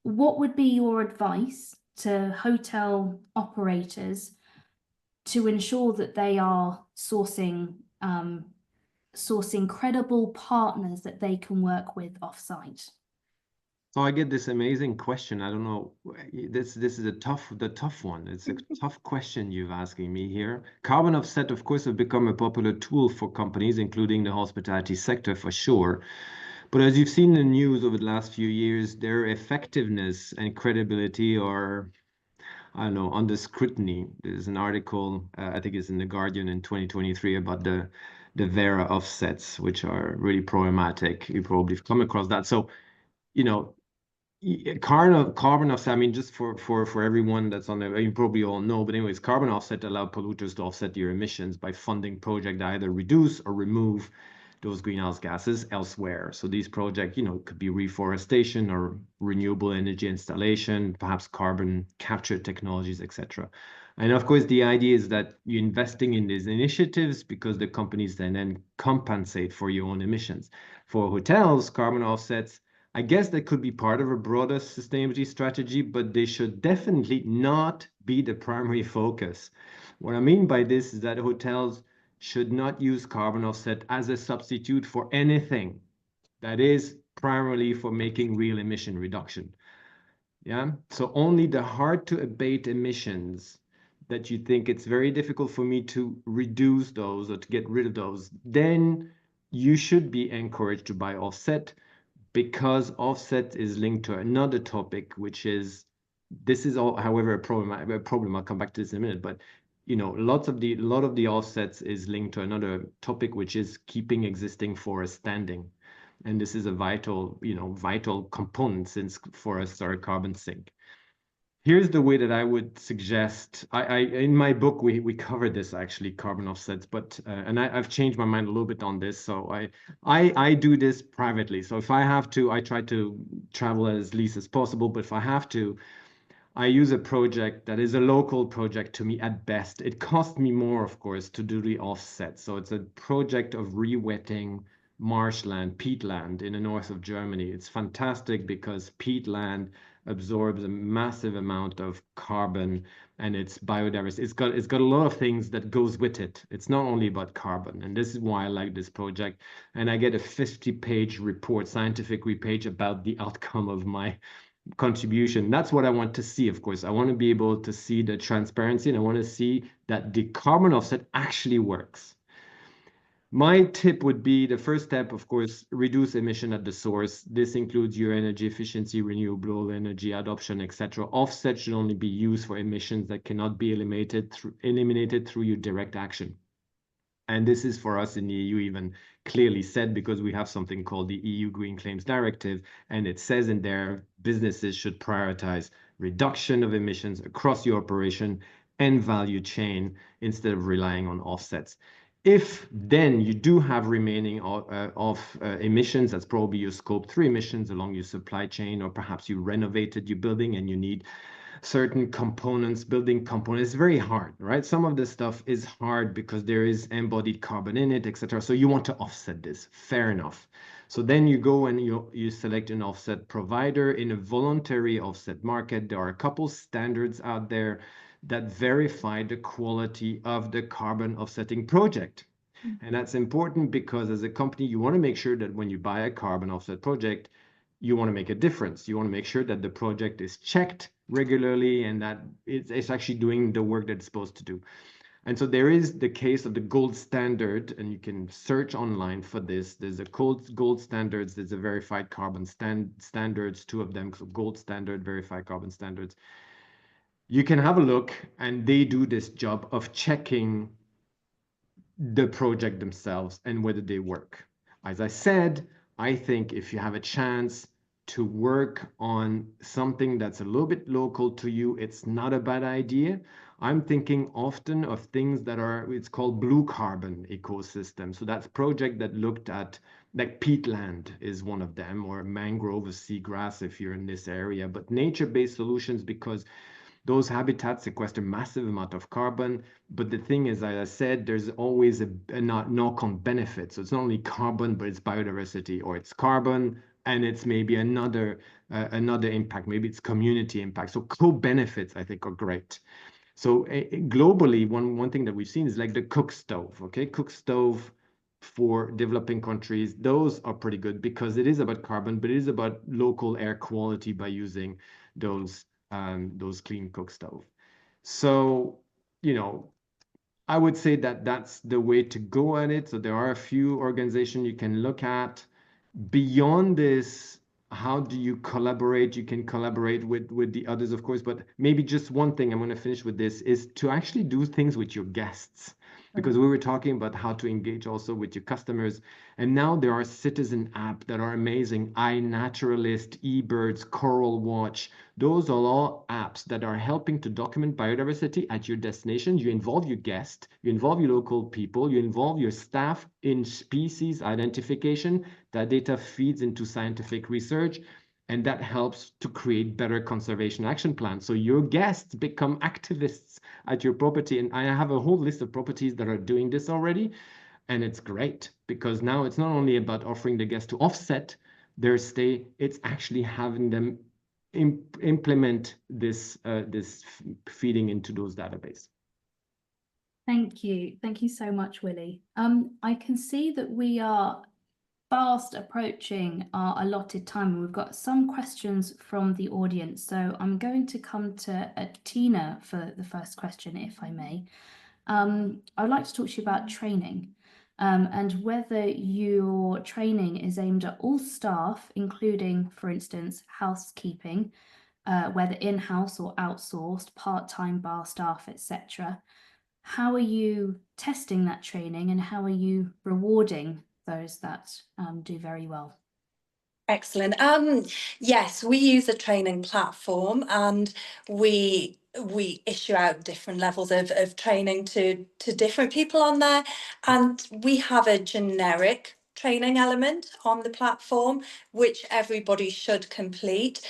What would be your advice to hotel operators to ensure that they are sourcing credible partners that they can work with offsite? So I get this amazing question. I don't know. This is the tough one. It's a tough question you've asking me here. Carbon offset, of course, have become a popular tool for companies, including the hospitality sector for sure. But as you've seen in the news over the last few years, their effectiveness and credibility are, I don't know, under scrutiny. There's an article, I think it's in The Guardian in 2023 about the Vera offsets, which are really problematic. You probably have come across that. So, you know, carbon offset, I mean, just for everyone that's on there, you probably all know, but anyways, carbon offset allow polluters to offset your emissions by funding projects that either reduce or remove those greenhouse gases elsewhere. So these projects, you know, could be reforestation or renewable energy installation, perhaps carbon capture technologies, etc. And of course, the idea is that you're investing in these initiatives because the companies then compensate for your own emissions. For hotels, carbon offsets, I guess that could be part of a broader sustainability strategy, but they should definitely not be the primary focus. What I mean by this is that hotels should not use carbon offset as a substitute for anything that is primarily for making real emission reduction. Yeah, so only the hard to abate emissions that you think it's very difficult for me to reduce those or to get rid of those, then you should be encouraged to buy offset, because offset is linked to another topic, which is, this is all, however, a problem. I'll come back to this in a minute, but you know, a lot of the offsets is linked to another topic, which is keeping existing forests standing. And this is a vital component since forests are a carbon sink. Here's the way that I would suggest. In my book we covered this actually, carbon offsets, but and I've changed my mind a little bit on this. So I do this privately. So if I have to, I try to travel as least as possible. But if I have to, I use a project that is a local project to me at best. It costs me more, of course, to do the offset. So it's a project of re-wetting marshland, peatland in the north of Germany. It's fantastic because peatland absorbs a massive amount of carbon and it's biodiversity. It's got a lot of things that goes with it. It's not only about carbon. And this is why I like this project. And I get a 50-page report, scientific page about the outcome of my contribution. That's what I want to see, of course. I want to be able to see the transparency and I want to see that the carbon offset actually works. My tip would be, the first step, of course, reduce emission at the source. This includes your energy efficiency, renewable energy adoption, etc. Offset should only be used for emissions that cannot be eliminated through your direct action. And this is for us in the EU even clearly said, because we have something called the EU Green Claims Directive, and it says in there businesses should prioritize reduction of emissions across your operation and value chain instead of relying on offsets. If then you do have remaining emissions, that's probably your scope 3 emissions along your supply chain, or perhaps you renovated your building and you need certain components, building components. It's very hard, right? Some of this stuff is hard because there is embodied carbon in it, etc. So you want to offset this, fair enough. So then you go and you select an offset provider. In a voluntary offset market, there are a couple standards out there that verify the quality of the carbon offsetting project. And that's important because as a company, you want to make sure that when you buy a carbon offset project, you want to make a difference. You want to make sure that the project is checked regularly and that it's actually doing the work that it's supposed to do. And so there is the case of the gold standard, and you can search online for this. There's a gold standards, there's a verified carbon standards, two of them, so gold standard, verified carbon standards. You can have a look, and they do this job of checking the project themselves and whether they work. As I said, I think if you have a chance to work on something that's a little bit local to you, it's not a bad idea. I'm thinking often of things that are, it's called blue carbon ecosystem. So that's project that looked at, like peatland is one of them, or mangrove or seagrass if you're in this area, but nature-based solutions, because those habitats sequester massive amount of carbon. But the thing is, as I said, there's always a knock-on benefit. So it's not only carbon, but it's biodiversity, or it's carbon and it's maybe another impact. Maybe it's community impact. So co-benefits, I think, are great. So globally, one thing that we've seen is like the cook stove. Okay, cook stove for developing countries, those are pretty good because it is about carbon, but it is about local air quality by using those clean cook stove. So, you know, I would say that that's the way to go at it. So there are a few organizations you can look at. Beyond this, how do you collaborate? You can collaborate with the others, of course, but maybe just one thing I'm going to finish with this is to actually do things with your guests. Because we were talking about how to engage also with your customers. And now there are citizen apps that are amazing. iNaturalist, eBirds, Coral Watch. Those are all apps that are helping to document biodiversity at your destination. You involve your guests, you involve your local people, you involve your staff in species identification. That data feeds into scientific research. And that helps to create better conservation action plans. So your guests become activists at your property. And I have a whole list of properties that are doing this already. And it's great because now it's not only about offering the guests to offset their stay, it's actually having them implement this, feeding into those databases. Thank you. Thank you so much, Willie. I can see that we are fast approaching our allotted time, and we've got some questions from the audience. So I'm going to come to Tina for the first question, if I may. I'd like to talk to you about training and whether your training is aimed at all staff, including, for instance, housekeeping, whether in-house or outsourced, part-time bar staff, etc. How are you testing that training and how are you rewarding those that do very well? Excellent. Yes, we use a training platform and we issue out different levels of training to different people on there, and we have a generic training element on the platform which everybody should complete.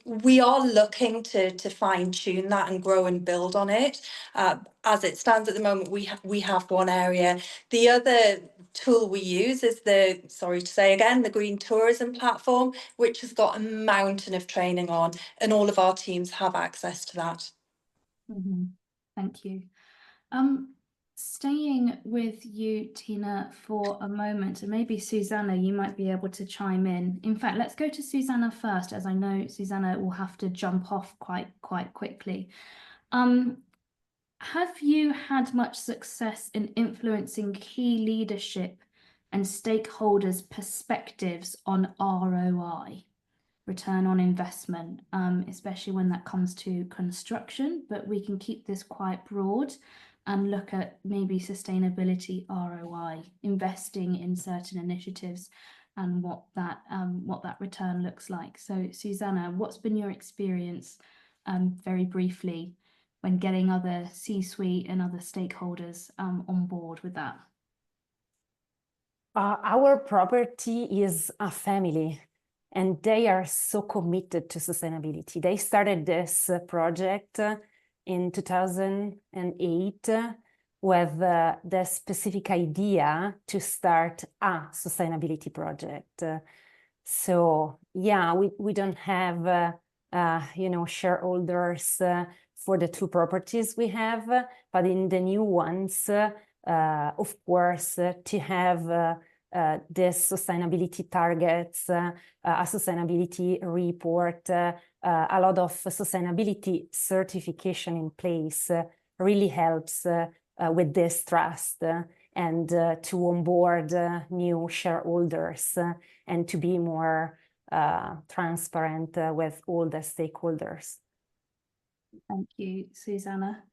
We are looking to fine-tune that and grow and build on it. As it stands at the moment, we have one area. The other tool we use is the Green Tourism platform, which has got a mountain of training on, and all of our teams have access to that. Thank you. Staying with you, Tina, for a moment, and maybe Susanna, you might be able to chime in. In fact, let's go to Susanna first, as I know Susanna will have to jump off quite quickly. Have you had much success in influencing key leadership and stakeholders' perspectives on ROI, return on investment, especially when that comes to construction? But we can keep this quite broad and look at maybe sustainability ROI, investing in certain initiatives and what that return looks like. So Susanna, what's been your experience, very briefly, when getting other C-suite and other stakeholders on board with that? Our property is a family, and they are so committed to sustainability. They started this project in 2008 with the specific idea to start a sustainability project. So yeah, we don't have shareholders for the two properties we have, but in the new ones, of course, to have this sustainability targets, a sustainability report, a lot of sustainability certification in place really helps with this trust and to onboard new shareholders and to be more transparent with all the stakeholders. Thank you, Susanna.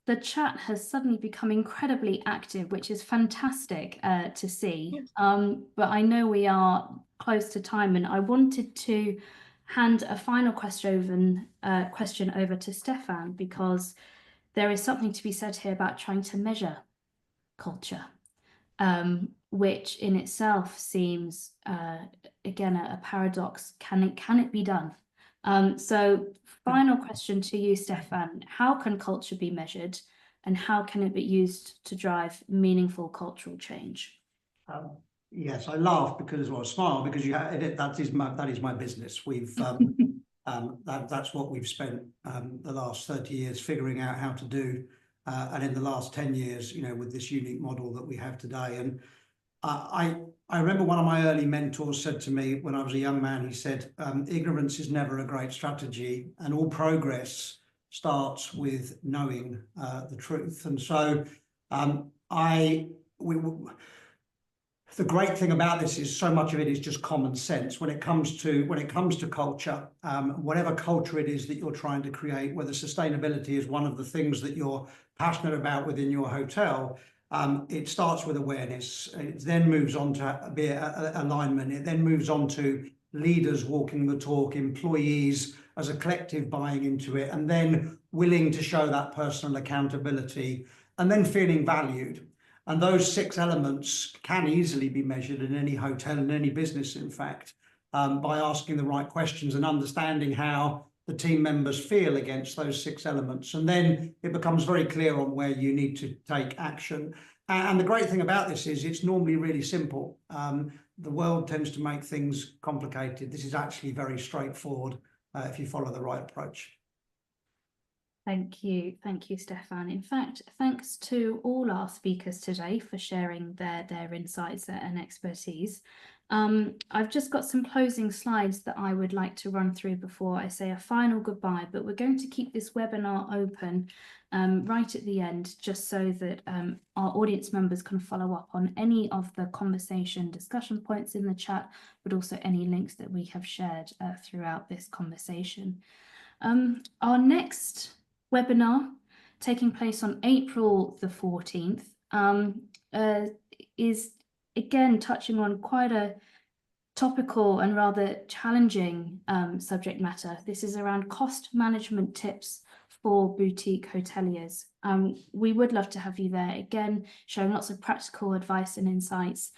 The chat has suddenly become incredibly active, which is fantastic to see. But I know we are close to time, and I wanted to hand a final question over to Stefan, because there is something to be said here about trying to measure culture, which in itself seems, again, a paradox. Can it be done? So final question to you, Stefan. How can culture be measured and how can it be used to drive meaningful cultural change? Yes, I laugh because, well, I smile because that is my business. We've that's what we've spent the last 30 years figuring out how to do and in the last 10 years, with this unique model that we have today. And I remember one of my early mentors said to me when I was a young man, he said, ignorance is never a great strategy, and all progress starts with knowing the truth. And so the great thing about this is so much of it is just common sense when it comes to culture. Whatever culture it is that you're trying to create, whether sustainability is one of the things that you're passionate about within your hotel, it starts with awareness. It then moves on to be alignment. It then moves on to leaders walking the talk, employees as a collective buying into it, and then willing to show that personal accountability, and then feeling valued. And those 6 elements can easily be measured in any hotel, in any business, in fact, by asking the right questions and understanding how the team members feel against those 6 elements. And then it becomes very clear on where you need to take action. And the great thing about this is it's normally really simple. The world tends to make things complicated. This is actually very straightforward if you follow the right approach. Thank you, Stefan. In fact, thanks to all our speakers today for sharing their insights and expertise. I've just got some closing slides that I would like to run through before I say a final goodbye, but we're going to keep this webinar open right at the end, just so that our audience members can follow up on any of the conversation discussion points in the chat, but also any links that we have shared throughout this conversation. Our next webinar, taking place on April the 14th, is again touching on quite a topical and rather challenging subject matter. This is around cost management tips for boutique hoteliers. We would love to have you there, again, showing lots of practical advice and insights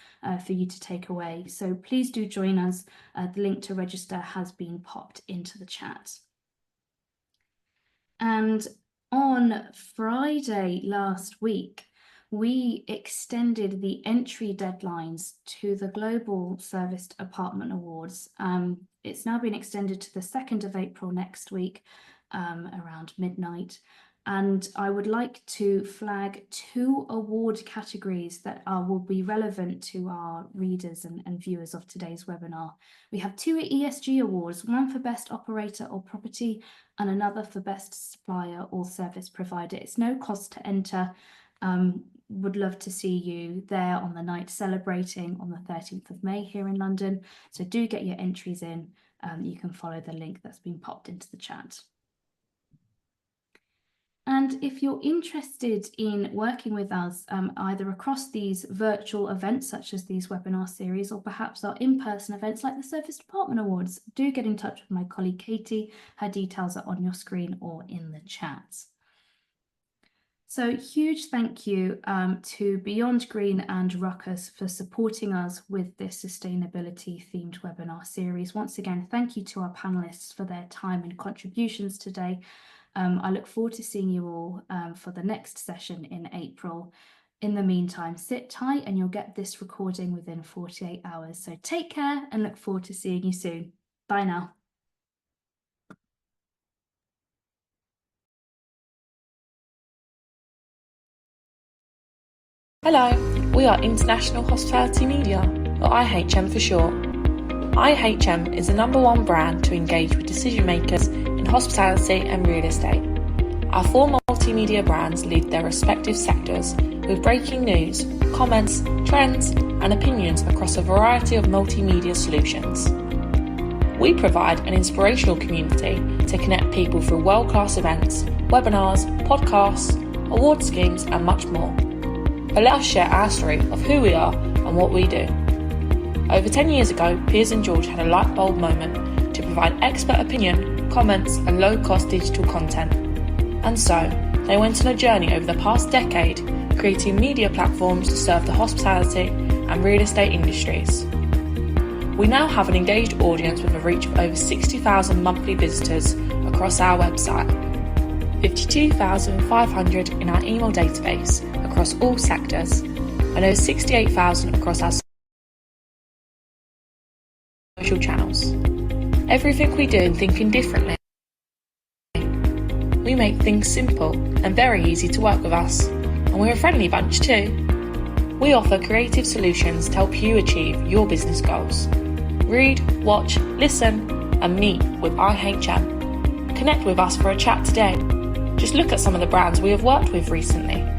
for you to take away. So please do join us. The link to register has been popped into the chat. And on Friday last week, we extended the entry deadlines to the Global Serviced Apartment Awards. It's now been extended to the 2nd of April next week, around midnight. And I would like to flag 2 award categories that will be relevant to our readers and viewers of today's webinar. We have 2 ESG awards, one for Best Operator or Property and another for Best Supplier or Service Provider. It's no cost to enter. Would love to see you there on the night celebrating on the 13th of May here in London. So do get your entries in. You can follow the link that's been popped into the chat. And if you're interested in working with us, either across these virtual events, such as these webinar series, or perhaps our in-person events like the Service Department Awards, do get in touch with my colleague Katie. Her details are on your screen or in the chat. So huge thank you to Beyond Green and Ruckus for supporting us with this sustainability themed webinar series. Once again, thank you to our panelists for their time and contributions today. I look forward to seeing you all for the next session in April. In the meantime, sit tight and you'll get this recording within 48 hours. So take care and look forward to seeing you soon. Bye now. Hello, we are International Hospitality Media, or IHM for short. IHM is the #1 brand to engage with decision makers in hospitality and real estate. Our 4 multimedia brands lead their respective sectors with breaking news, comments, trends, and opinions across a variety of multimedia solutions. We provide an inspirational community to connect people through world-class events, webinars, podcasts, award schemes, and much more. But let us share our story of who we are and what we do. Over 10 years ago, Piers and George had a light bulb moment to provide expert opinion, comments, and low-cost digital content. And so, they went on a journey over the past decade, creating media platforms to serve the hospitality and real estate industries. We now have an engaged audience with a reach of over 60,000 monthly visitors across our website, 52,500 in our email database across all sectors, and over 68,000 across our social channels. Everything we do in Thinking Differently. We make things simple and very easy to work with us, and we're a friendly bunch too. We offer creative solutions to help you achieve your business goals. Read, watch, listen, and meet with IHM. Connect with us for a chat today. Just look at some of the brands we have worked with recently.